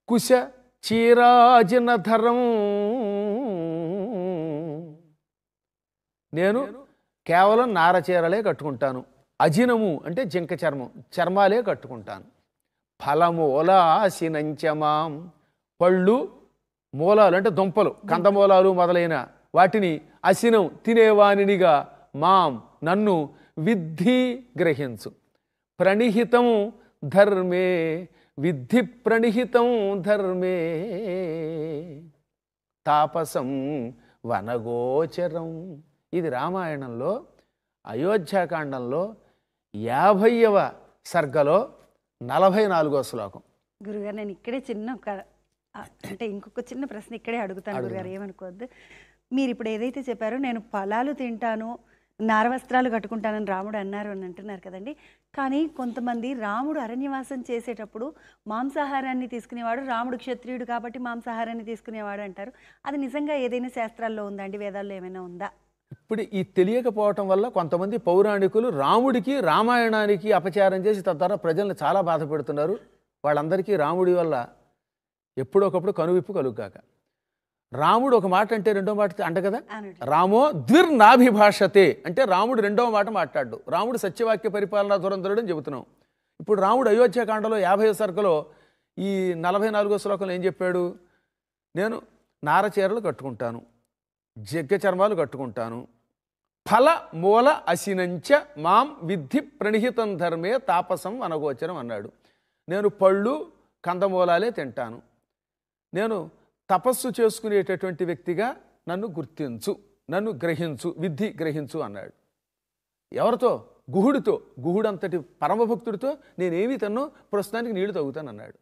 కుశ చీరాజినధరం, నేను కేవలం నారచీరలే కట్టుకుంటాను. అజినము అంటే జింక చర్మం, చర్మాలే కట్టుకుంటాను. ఫలమూలాసినంచమాం, పళ్ళు మూలాలు అంటే దుంపలు, కందమూలాలు మొదలైన వాటిని అసినం తినేవానినిగా మాం నన్ను విద్ధి గ్రహించు. ప్రణిహితం ధర్మే విద్ధి ప్రణిహితం ధర్మే, తాపసం వనగోచరం. ఇది రామాయణంలో అయోధ్యాకాండంలో 50వ సర్గలో 44వ శ్లోకం. గురుగారు నేను ఇక్కడే అంటే ఇంకొక చిన్న ప్రశ్న ఇక్కడే అడుగుతాను గురుగారు, ఏమనుకోవద్దు. మీరు ఇప్పుడు ఏదైతే చెప్పారో నేను ఫలాలు తింటాను, నారవస్త్రాలు కట్టుకుంటానని రాముడు అన్నారు అని అంటున్నారు కదండి. కానీ కొంతమంది రాముడు అరణ్యవాసం చేసేటప్పుడు మాంసాహారాన్ని తీసుకునేవాడు, రాముడు క్షత్రియుడు కాబట్టి మాంసాహారాన్ని తీసుకునేవాడు అంటారు. అది నిజంగా ఏదైనా శాస్త్రాల్లో ఉందా అండి, వేదాల్లో ఏమైనా ఉందా? ఇప్పుడు ఈ తెలియకపోవటం వల్ల కొంతమంది పౌరాణికులు రాముడికి రామాయణానికి అపచారం చేసి తద్వారా ప్రజల్ని చాలా బాధ పెడుతున్నారు. వాళ్ళందరికీ రాముడి వల్ల ఎప్పుడొకప్పుడు కనువిప్పు కలుగుగాక. రాముడు ఒక మాట అంటే రెండో మాట అంట కదా, రామో ద్విర్నాభిభాషతే అంటే రాముడు రెండవ మాట మాట్లాడు. రాముడు సత్యవాక్య పరిపాలనా ధురంధరుడు అని చెబుతున్నాం. ఇప్పుడు రాముడు అయోధ్యాకాండలో 50వ సర్గలో ఈ 44వ శ్లోకంలో ఏం చెప్పాడు? నేను నారచీరలు కట్టుకుంటాను, జగ్గ చర్మాలు కట్టుకుంటాను, ఫల మూల అసినంచ మాం విద్ధి ప్రణిహితం ధర్మే తాపసం అనగోచరం అన్నాడు. నేను పళ్ళు కందమూలాలే తింటాను, నేను తపస్సు చేసుకునేటటువంటి వ్యక్తిగా నన్ను గుర్తించు, నన్ను గ్రహించు, విద్ధి గ్రహించు అన్నాడు. ఎవరితో? గుహుడితో. గుహుడంతటి పరమభక్తుడితో నేనేమి తన్ను ప్రస్తుతానికి నీళ్లు తాగుతాను అన్నాడు.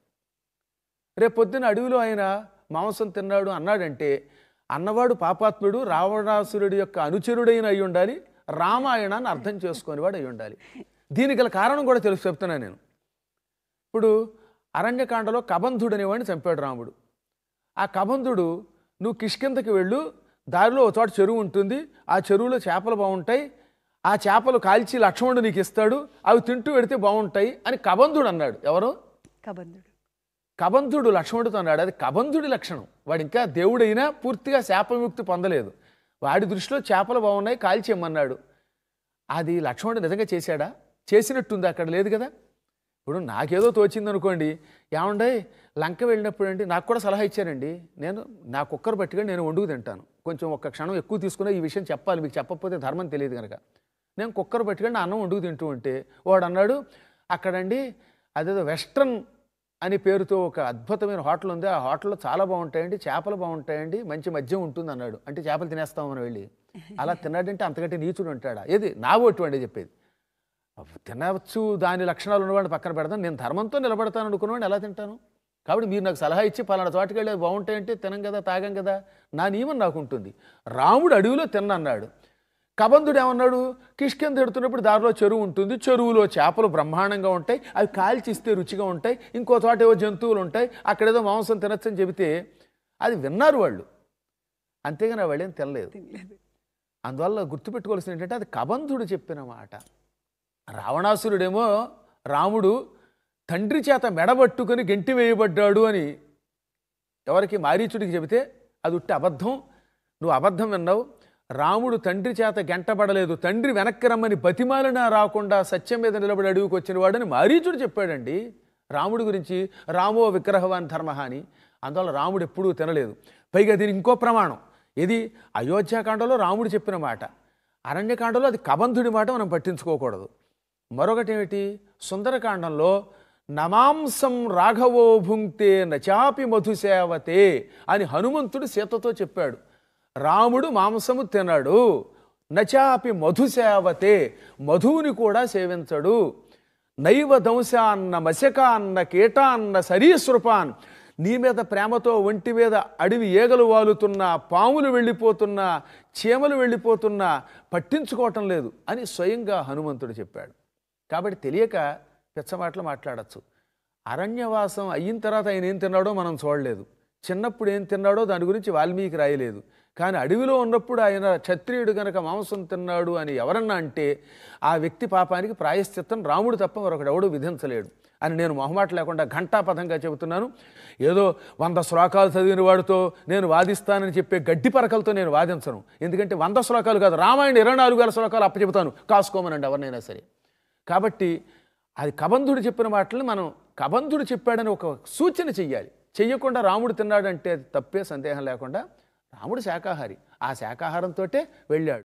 రేపు పొద్దున అడవిలో ఆయన మాంసం తిన్నాడు అన్నాడంటే అన్నవాడు పాపాత్ముడు, రావణాసురుడి యొక్క అనుచరుడైన అయి ఉండాలి, రామాయణాన్ని అర్థం చేసుకునేవాడు అయి ఉండాలి. దీనికి గల కారణం కూడా చెప్తున్నాను నేను. ఇప్పుడు అరణ్యకాండలో కబంధుడు అనేవాడిని చంపాడు రాముడు. ఆ కబంధుడు, నువ్వు కిష్కిందకి వెళ్ళు, దారిలో ఒక చోట చెరువు ఉంటుంది, ఆ చెరువులో చేపలు బాగుంటాయి, ఆ చేపలు కాల్చి లక్ష్మణుడు నీకు ఇస్తాడు, అవి తింటూ పెడితే బాగుంటాయి అని కబంధుడు అన్నాడు. ఎవరు? కబంధుడు లక్ష్మణుడితో అన్నాడు. అది కబంధుడి లక్షణం. వాడు ఇంకా దేవుడైనా పూర్తిగా శాపవిముక్తి పొందలేదు. వాడి దృష్టిలో చేపలు బాగున్నాయి, కాల్చేయమన్నాడు. అది లక్ష్మణుడు నిజంగా చేశాడా? చేసినట్టుంది, అక్కడ లేదు కదా. ఇప్పుడు నాకేదో తోచింది అనుకోండి, ఏమండే లంక వెళ్ళినప్పుడు అండి నాకు కూడా సలహా ఇచ్చారండి, నేను నా కుక్కర్ పట్టుకొని నేను వండుకు తింటాను, కొంచెం ఒక్క క్షణం ఎక్కువ తీసుకున్నా ఈ విషయం చెప్పాలి, మీకు చెప్పకపోతే ధర్మం తెలియదు కనుక నేను కుక్కర్ పట్టుకొని అన్నం వండుకు తింటూ ఉంటే వాడు అన్నాడు, అక్కడండి అదేదో వెస్ట్రన్ అని పేరుతో ఒక అద్భుతమైన హోటల్ ఉంది, ఆ హోటల్లో చాలా బాగుంటాయండి, చేపలు బాగుంటాయండి, మంచి మద్యం ఉంటుంది అన్నాడు. అంటే చేపలు తినేస్తామని వెళ్ళి అలా తిన్నాడంటే అంతకంటే నీచుడు ఉంటాడా? ఏది నా ఓటు అండి చెప్పేది. తినవచ్చు, దాని లక్షణాలు ఉన్నవాడిని పక్కన పెడతాను, నేను ధర్మంతో నిలబడతాను అనుకున్నవాడిని ఎలా తింటాను? కాబట్టి మీరు నాకు సలహా ఇచ్చి పలానా తోటకి వెళ్ళి బాగుంటాయంటే తినం కదా, తాగం కదా, నా నియమం నాకు ఉంటుంది. రాముడు అడవిలో తిన్నన్నాడు. కబంధుడు ఏమన్నాడు? కిష్కింద ఎడుతున్నప్పుడు దారిలో చెరువు ఉంటుంది, చెరువులో చేపలు బ్రహ్మాండంగా ఉంటాయి, అవి కాల్చిస్తే రుచిగా ఉంటాయి, ఇంకో చోట ఏవో జంతువులు ఉంటాయి, అక్కడేదో మాంసం తినచ్చని చెబితే అది విన్నారు వాళ్ళు, అంతేగాని వాళ్ళు ఏం తినలేదు. అందువల్ల గుర్తుపెట్టుకోవాల్సింది ఏంటంటే అది కబంధుడు చెప్పిన మాట. రావణాసురుడేమో రాముడు తండ్రి చేత మెడబట్టుకుని గెంటి వేయబడ్డాడు అని ఎవరికి? మారీచుడికి చెబితే అది ఉట్టి అబద్ధం, నువ్వు అబద్ధం విన్నావు. రాముడు తండ్రి చేత గెంటబడలేదు, తండ్రి వెనక్కి రమ్మని బతిమాలినా రాకుండా సత్యం మీద నిలబడి అడుగుకు వచ్చిన వాడని మారీచుడు చెప్పాడండి రాముడి గురించి. రామో విగ్రహవాన్ ధర్మః అని. అందువల్ల రాముడు ఎప్పుడూ తినలేదు. పైగా దీనికి ఇంకో ప్రమాణం, ఇది అయోధ్యాకాండలో రాముడు చెప్పిన మాట, అరణ్యకాండలో అది కబంధుడి మాట, మనం పట్టించుకోకూడదు. మరొకటి ఏమిటి? సుందరకాండంలో నమాంసం రాఘవో భుంక్తే నచాపి మధుసేవతే అని హనుమంతుడు సీతతో చెప్పాడు. రాముడు మాంసము తినడు, నచాపి మధుసేవతే మధువుని కూడా సేవించడు. నైవ దంశాన్న మశకాన్న కీటాన్న సరీసృపాన్, నీ మీద ప్రేమతో ఒంటి మీద అడవి ఏగలు వాలుతున్నా, పాములు వెళ్ళిపోతున్నా, చీమలు వెళ్ళిపోతున్నా పట్టించుకోవటం లేదు అని స్వయంగా హనుమంతుడు చెప్పాడు. కాబట్టి తెలియక పిచ్చమాటలు మాట్లాడచ్చు. అరణ్యవాసం అయిన తర్వాత ఆయన ఏం తిన్నాడో మనం చూడలేదు, చిన్నప్పుడు ఏం తిన్నాడో దాని గురించి వాల్మీకి రాయలేదు. కానీ అడవిలో ఉన్నప్పుడు ఆయన క్షత్రియుడు గనక మాంసం తిన్నాడు అని ఎవరన్నా అంటే ఆ వ్యక్తి పాపానికి ప్రాయశ్చిత్తం రాముడు తప్ప మరొకడెవడూ విధించలేడు. అని నేను మొహమాట లేకుండా ఘంటాపథంగా చెబుతున్నాను. ఏదో 100 శ్లోకాలు చదివిన వాడితో నేను వాదిస్తానని చెప్పే గడ్డి పరకలతో నేను వాదించను. ఎందుకంటే 100 శ్లోకాలు కాదు, రామాయణ 24,000 శ్లోకాలు అప్పచెబుతాను, కాసుకోమనండి ఎవరినైనా సరే. కాబట్టి అది కబంధుడు చెప్పిన మాటలను మనం కబంధుడు చెప్పాడని ఒక సూచన చెయ్యాలి. చెయ్యకుండా రాముడు తిన్నాడంటే అది తప్పే సందేహం లేకుండా. రాముడు శాకాహారి, ఆ శాకాహారంతో వెళ్ళాడు.